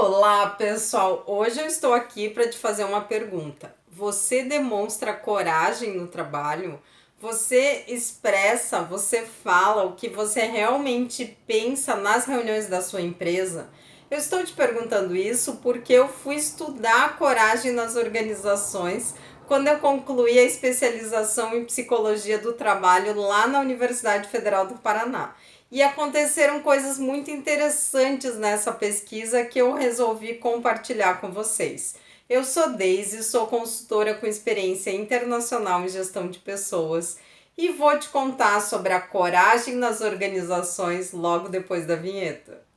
Olá, pessoal! Hoje eu estou aqui para te fazer uma pergunta. Você demonstra coragem no trabalho? Você expressa, você fala o que você realmente pensa nas reuniões da sua empresa? Eu estou te perguntando isso porque eu fui estudar coragem nas organizações quando eu concluí a especialização em psicologia do trabalho lá na Universidade Federal do Paraná. E aconteceram coisas muito interessantes nessa pesquisa que eu resolvi compartilhar com vocês. Eu sou Deise, sou consultora com experiência internacional em gestão de pessoas e vou te contar sobre a coragem nas organizações logo depois da vinheta.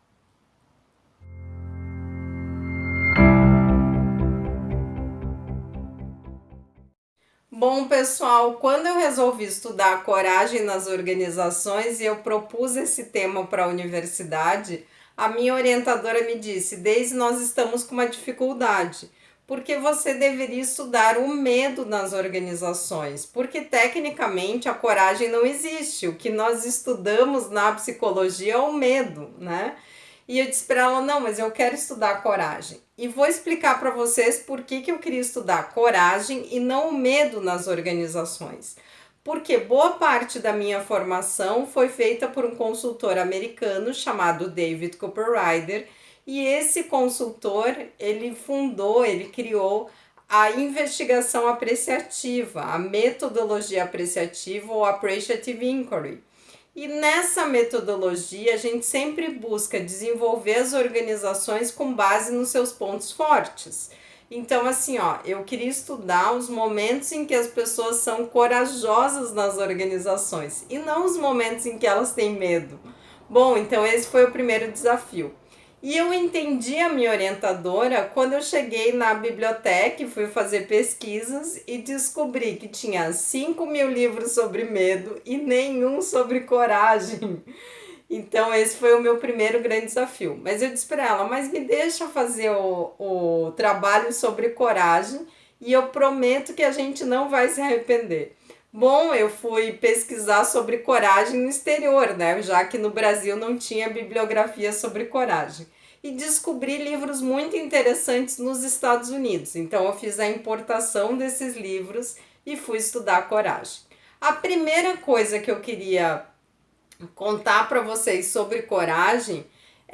Bom, pessoal, quando eu resolvi estudar a coragem nas organizações e eu propus esse tema para a universidade, a minha orientadora me disse: Deise, nós estamos com uma dificuldade, porque você deveria estudar o medo nas organizações, porque tecnicamente a coragem não existe. O que nós estudamos na psicologia é o medo, né? E eu disse para ela: não, mas eu quero estudar coragem. E vou explicar para vocês por que eu queria estudar coragem e não o medo nas organizações. Porque boa parte da minha formação foi feita por um consultor americano chamado David Cooperrider, e esse consultor, ele criou a investigação apreciativa, a metodologia apreciativa ou appreciative inquiry. E nessa metodologia, a gente sempre busca desenvolver as organizações com base nos seus pontos fortes. Então, assim, eu queria estudar os momentos em que as pessoas são corajosas nas organizações e não os momentos em que elas têm medo. Bom, então esse foi o primeiro desafio. E eu entendi a minha orientadora quando eu cheguei na biblioteca e fui fazer pesquisas e descobri que tinha 5.000 livros sobre medo e nenhum sobre coragem. Então esse foi o meu primeiro grande desafio. Mas eu disse para ela: mas me deixa fazer o trabalho sobre coragem e eu prometo que a gente não vai se arrepender. Bom, eu fui pesquisar sobre coragem no exterior, né? Já que no Brasil não tinha bibliografia sobre coragem. E descobri livros muito interessantes nos Estados Unidos. Então eu fiz a importação desses livros e fui estudar coragem. A primeira coisa que eu queria contar para vocês sobre coragem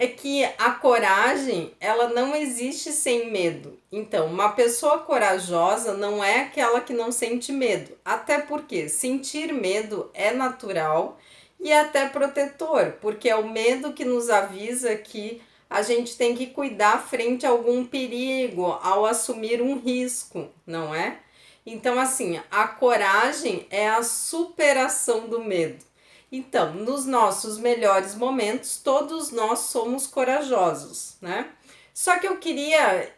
é que a coragem, ela não existe sem medo. Então, uma pessoa corajosa não é aquela que não sente medo. Até porque sentir medo é natural e até protetor, porque é o medo que nos avisa que a gente tem que cuidar frente a algum perigo, ao assumir um risco, não é? Então, assim, a coragem é a superação do medo. Então, nos nossos melhores momentos, todos nós somos corajosos, né? Só que eu queria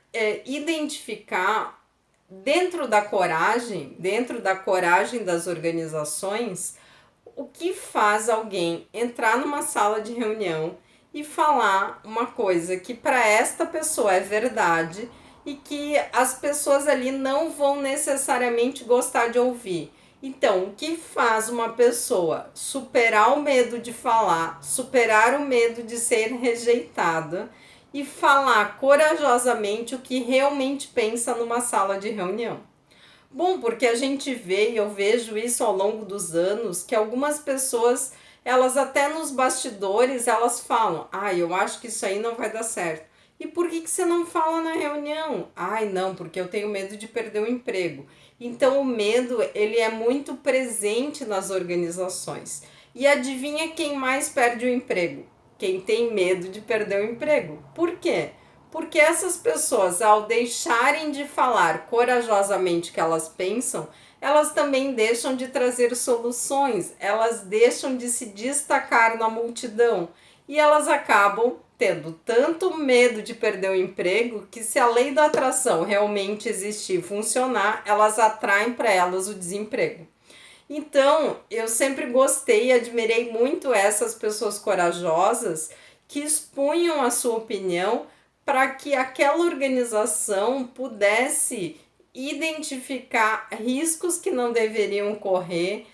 identificar dentro da coragem das organizações, o que faz alguém entrar numa sala de reunião e falar uma coisa que para esta pessoa é verdade e que as pessoas ali não vão necessariamente gostar de ouvir. Então, o que faz uma pessoa superar o medo de falar, superar o medo de ser rejeitada e falar corajosamente o que realmente pensa numa sala de reunião? Bom, porque a gente vê, e eu vejo isso ao longo dos anos, que algumas pessoas, elas até nos bastidores, elas falam: eu acho que isso aí não vai dar certo. E por que você não fala na reunião? Não, porque eu tenho medo de perder o emprego. Então o medo, ele é muito presente nas organizações. E adivinha quem mais perde o emprego? Quem tem medo de perder o emprego. Por quê? Porque essas pessoas, ao deixarem de falar corajosamente o que elas pensam, elas também deixam de trazer soluções, elas deixam de se destacar na multidão e elas acabam tendo tanto medo de perder o emprego que, se a lei da atração realmente existir e funcionar, elas atraem para elas o desemprego. Então, eu sempre gostei e admirei muito essas pessoas corajosas que expunham a sua opinião para que aquela organização pudesse identificar riscos que não deveriam correr,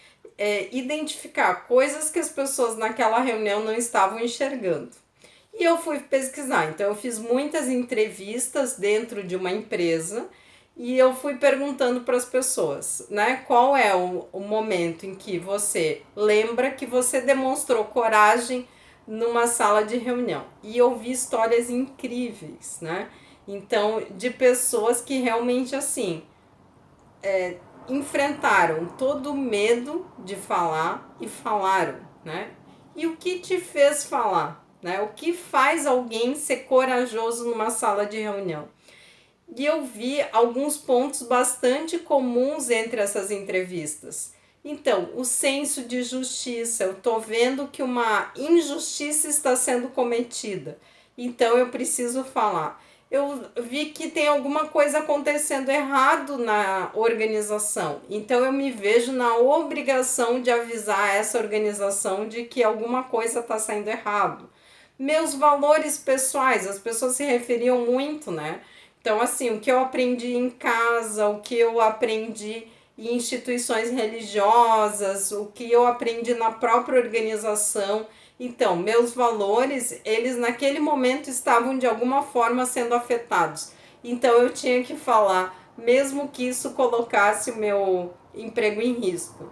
identificar coisas que as pessoas naquela reunião não estavam enxergando. E eu fui pesquisar. Então, eu fiz muitas entrevistas dentro de uma empresa e eu fui perguntando para as pessoas, né? Qual é o momento em que você lembra que você demonstrou coragem numa sala de reunião? E eu vi histórias incríveis, né? Então, de pessoas que realmente assim enfrentaram todo o medo de falar e falaram, né? E o que te fez falar, né? O que faz alguém ser corajoso numa sala de reunião? E eu vi alguns pontos bastante comuns entre essas entrevistas. Então, o senso de justiça, eu tô vendo que uma injustiça está sendo cometida, então eu preciso falar. Eu vi que tem alguma coisa acontecendo errado na organização, então eu me vejo na obrigação de avisar essa organização de que alguma coisa está saindo errado. Meus valores pessoais, as pessoas se referiam muito, né? Então, assim, o que eu aprendi em casa, o que eu aprendi em instituições religiosas, o que eu aprendi na própria organização. Então, meus valores, eles naquele momento estavam de alguma forma sendo afetados. Então, eu tinha que falar, mesmo que isso colocasse o meu emprego em risco.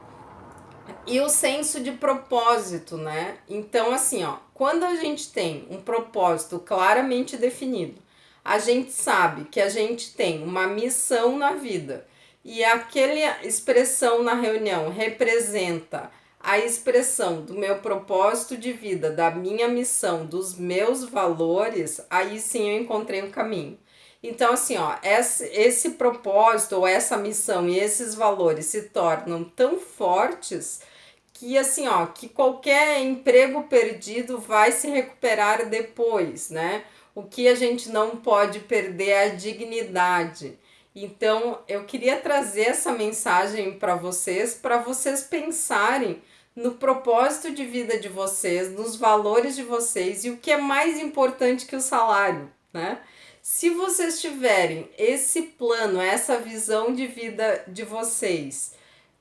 E o senso de propósito, né? Então, assim, ó, quando a gente tem um propósito claramente definido, a gente sabe que a gente tem uma missão na vida e aquela expressão na reunião representa a expressão do meu propósito de vida, da minha missão, dos meus valores, aí sim eu encontrei um caminho. Então, assim, ó, esse propósito ou essa missão e esses valores se tornam tão fortes que assim, ó, que qualquer emprego perdido vai se recuperar depois, né? O que a gente não pode perder é a dignidade. Então, eu queria trazer essa mensagem para vocês pensarem no propósito de vida de vocês, nos valores de vocês e o que é mais importante que o salário, né? Se vocês tiverem esse plano, essa visão de vida de vocês,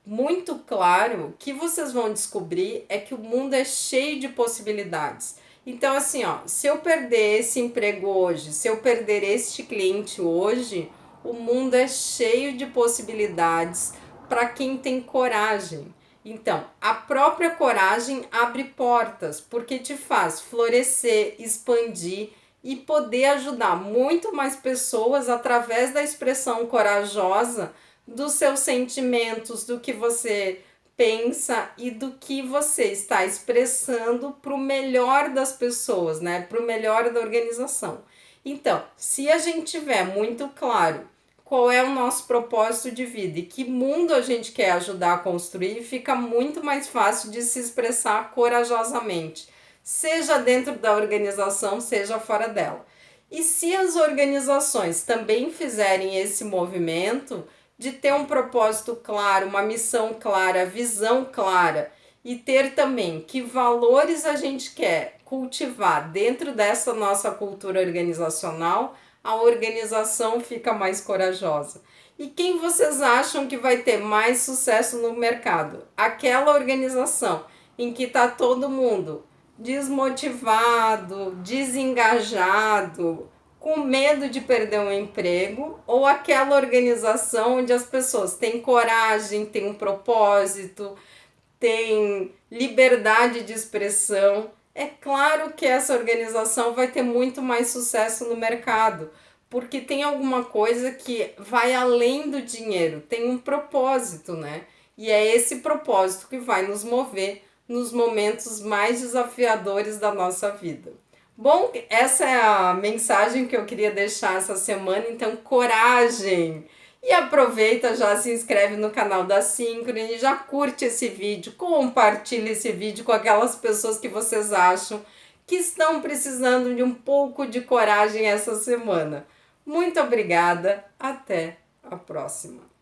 muito claro, o que vocês vão descobrir é que o mundo é cheio de possibilidades. Então, assim, ó, se eu perder esse emprego hoje, se eu perder este cliente hoje, o mundo é cheio de possibilidades para quem tem coragem. Então, a própria coragem abre portas, porque te faz florescer, expandir e poder ajudar muito mais pessoas através da expressão corajosa dos seus sentimentos, do que você pensa e do que você está expressando para o melhor das pessoas, né? Para o melhor da organização. Então, se a gente tiver muito claro qual é o nosso propósito de vida e que mundo a gente quer ajudar a construir, fica muito mais fácil de se expressar corajosamente, seja dentro da organização, seja fora dela. E se as organizações também fizerem esse movimento de ter um propósito claro, uma missão clara, visão clara e ter também que valores a gente quer cultivar dentro dessa nossa cultura organizacional, a organização fica mais corajosa. E quem vocês acham que vai ter mais sucesso no mercado? Aquela organização em que está todo mundo desmotivado, desengajado, com medo de perder um emprego, ou aquela organização onde as pessoas têm coragem, têm um propósito, têm liberdade de expressão? É claro que essa organização vai ter muito mais sucesso no mercado, porque tem alguma coisa que vai além do dinheiro, tem um propósito, né? E é esse propósito que vai nos mover nos momentos mais desafiadores da nossa vida. Bom, essa é a mensagem que eu queria deixar essa semana, então coragem! E aproveita, já se inscreve no canal da Synchrony, já curte esse vídeo, compartilha esse vídeo com aquelas pessoas que vocês acham que estão precisando de um pouco de coragem essa semana. Muito obrigada, até a próxima!